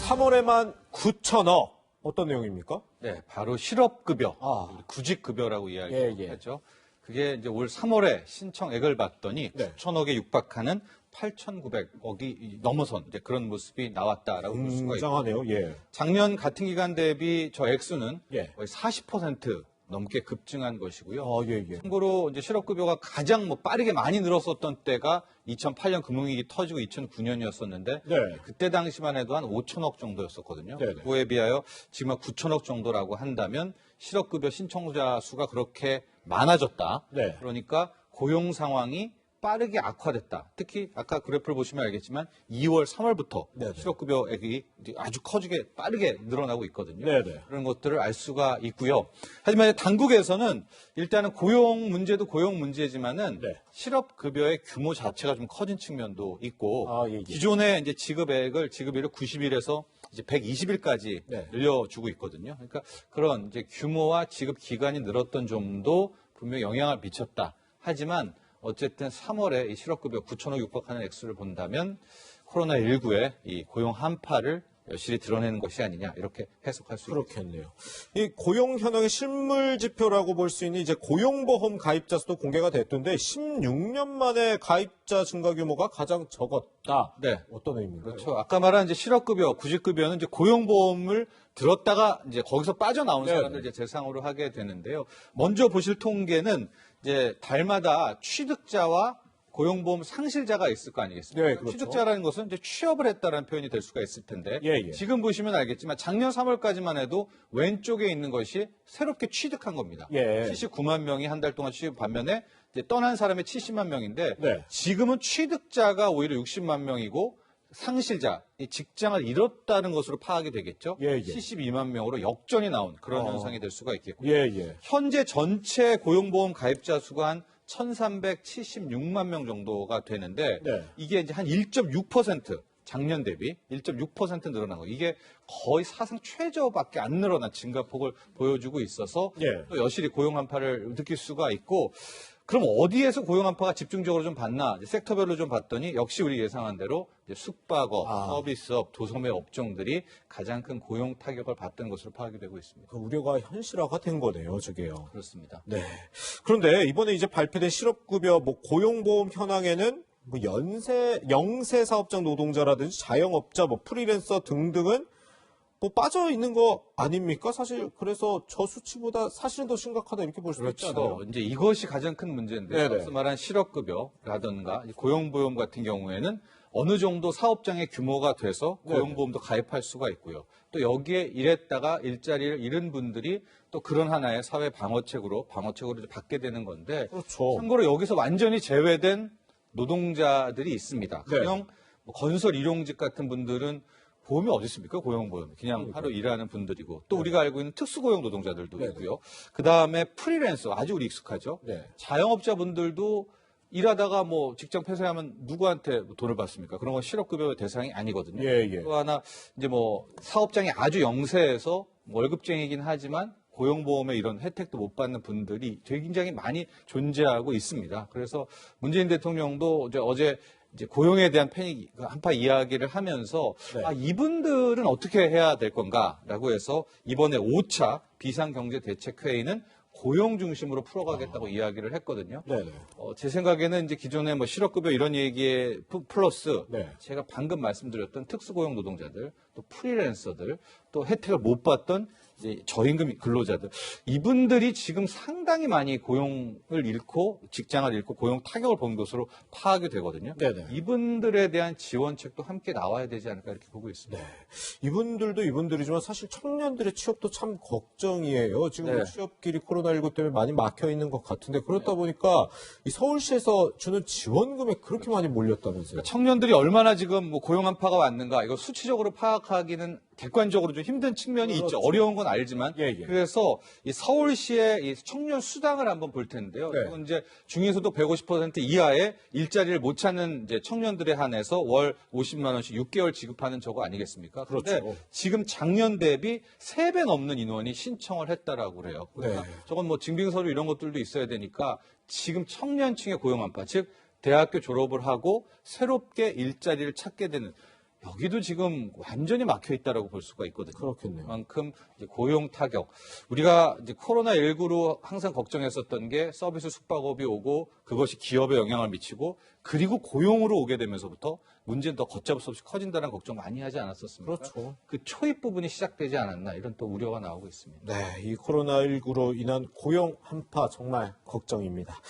3월에만 9천억. 어떤 내용입니까? 네, 바로 실업급여, 구직급여라고 이야기하죠. 그게 이제 올 3월에 신청액을 봤더니 9천억에 육박하는 8,900억이 넘어선 이제 그런 모습이 나왔다라고 볼 수가 있고. 굉장하네요. 예. 작년 같은 기간 대비 저 액수는 거의 40% 넘게 급증한 것이고요. 참고로 이제 실업급여가 가장 빠르게 많이 늘었었던 때가 2008년 금융위기 터지고 2009년이었었는데 그때 당시만 해도 한 5천억 정도였었거든요. 그거에 비하여 지금 한 9천억 정도라고 한다면 실업급여 신청자 수가 그렇게 많아졌다. 그러니까 고용 상황이 빠르게 악화됐다. 특히 아까 그래프를 보시면 알겠지만 2월, 3월부터 실업급여액이 아주 커지게 빠르게 늘어나고 있거든요. 그런 것들을 알 수가 있고요. 하지만 당국에서는 일단은 고용 문제도 고용 문제지만은 실업급여의 규모 자체가 좀 커진 측면도 있고 기존의 이제 지급액을 지급일을 90일에서 이제 120일까지 늘려주고 있거든요. 그러니까 그런 이제 규모와 지급 기간이 늘었던 점도 분명히 영향을 미쳤다. 하지만 어쨌든 3월에 이 실업급여 9천억 육박하는 액수를 본다면 코로나19의 이 고용 한파를 여실히 드러내는 것이 아니냐 이렇게 해석할 수 있겠습니다. 그렇겠네요. 이 고용 현황의 실물 지표라고 볼 수 있는 이제 고용보험 가입자 수도 공개가 됐던데 16년 만에 가입자 증가 규모가 가장 적었다. 어떤 의미인가요? 그렇죠. 아까 말한 이제 실업급여, 구직급여는 이제 고용보험을 들었다가 이제 거기서 빠져나온 사람들 이제 대상으로 하게 되는데요. 먼저 보실 통계는 이제 달마다 취득자와 고용보험 상실자가 있을 거 아니겠습니까? 취득자라는 것은 이제 취업을 했다는 표현이 될 수가 있을 텐데 지금 보시면 알겠지만 작년 3월까지만 해도 왼쪽에 있는 것이 새롭게 취득한 겁니다. 79만 명이 한 달 동안 취업 반면에 이제 떠난 사람이 70만 명인데 지금은 취득자가 오히려 60만 명이고 상실자, 이 직장을 잃었다는 것으로 파악이 되겠죠. 72만 명으로 역전이 나온 그런 현상이 될 수가 있겠고요. 현재 전체 고용보험 가입자 수가 한 1,376만 명 정도가 되는데 이게 이제 한 1.6% 작년 대비 1.6% 늘어난 거. 이게 거의 사상 최저밖에 안 늘어난 증가폭을 보여주고 있어서 또 여실히 고용 한파를 느낄 수가 있고 그럼 어디에서 고용 한파가 집중적으로 좀 봤나? 섹터별로 좀 봤더니 역시 우리 예상한 대로 숙박업, 서비스업, 도소매 업종들이 가장 큰 고용 타격을 받던 것으로 파악이 되고 있습니다. 그 우려가 현실화가 된 거네요, 저게요. 그렇습니다. 그런데 이번에 이제 발표된 실업급여 고용보험 현황에는 영세 사업장 노동자라든지 자영업자, 프리랜서 등등은 빠져 있는 거 아닙니까? 사실 그래서 저 수치보다 사실은 더 심각하다 이렇게 볼 수 있잖아요. 이제 이것이 가장 큰 문제인데 앞서 말한 실업급여라든가 고용보험 같은 경우에는 어느 정도 사업장의 규모가 돼서 고용보험도 가입할 수가 있고요. 또 여기에 일했다가 일자리를 잃은 분들이 또 그런 하나의 사회 방어책으로 받게 되는 건데 참고로 여기서 완전히 제외된 노동자들이 있습니다. 그냥 건설 일용직 같은 분들은 보험이 어디 있습니까? 고용보험. 그냥 하루 일하는 분들이고 또 우리가 알고 있는 특수고용 노동자들도 있고요. 그다음에 프리랜서 아주 우리 익숙하죠. 자영업자분들도 일하다가 직장 폐쇄하면 누구한테 돈을 받습니까? 그런 건 실업급여 대상이 아니거든요. 또 하나 이제 사업장이 아주 영세해서 월급쟁이긴 하지만 고용보험의 이런 혜택도 못 받는 분들이 굉장히 많이 존재하고 있습니다. 그래서 문재인 대통령도 어제 고용에 대한 패닉 한파 이야기를 하면서 이분들은 어떻게 해야 될 건가라고 해서 이번에 5차 비상경제대책회의는 고용 중심으로 풀어가겠다고 이야기를 했거든요. 제 생각에는 이제 기존에 실업급여 이런 얘기에 플러스 제가 방금 말씀드렸던 특수고용 노동자들, 또 프리랜서들, 또 혜택을 못 받던 이제 저임금 근로자들 이분들이 지금 상당히 많이 고용을 잃고 직장을 잃고 고용 타격을 본 것으로 파악이 되거든요. 이분들에 대한 지원책도 함께 나와야 되지 않을까 이렇게 보고 있습니다. 이분들도 이분들이지만 사실 청년들의 취업도 참 걱정이에요. 지금 취업길이 코로나19 때문에 많이 막혀 있는 것 같은데 그렇다 보니까 이 서울시에서 주는 지원금에 그렇게 많이 몰렸다면서요. 청년들이 얼마나 지금 고용 한파가 왔는가 이거 수치적으로 파악하기는 객관적으로 좀 힘든 측면이 있죠. 어려운 건 알지만. 그래서 이 서울시의 이 청년 수당을 한번 볼 텐데요. 이건 이제 중위소득 150% 이하의 일자리를 못 찾는 이제 청년들에 한해서 월 50만 원씩 6개월 지급하는 저거 아니겠습니까? 그런데 지금 작년 대비 3배 넘는 인원이 신청을 했다라고 그래요. 그러니까 저건 증빙서류 이런 것들도 있어야 되니까 지금 청년층의 고용 한파, 즉 대학교 졸업을 하고 새롭게 일자리를 찾게 되는 여기도 지금 완전히 막혀 있다라고 볼 수가 있거든요. 그렇겠네요. 그만큼 이제 고용 타격. 우리가 이제 코로나19로 항상 걱정했었던 게 서비스 숙박업이 오고 그것이 기업에 영향을 미치고 그리고 고용으로 오게 되면서부터 문제는 더 걷잡을 수 없이 커진다는 걱정 많이 하지 않았었습니까? 그렇죠. 그 초입 부분이 시작되지 않았나 이런 또 우려가 나오고 있습니다. 네, 이 코로나19로 인한 고용 한파 정말 걱정입니다.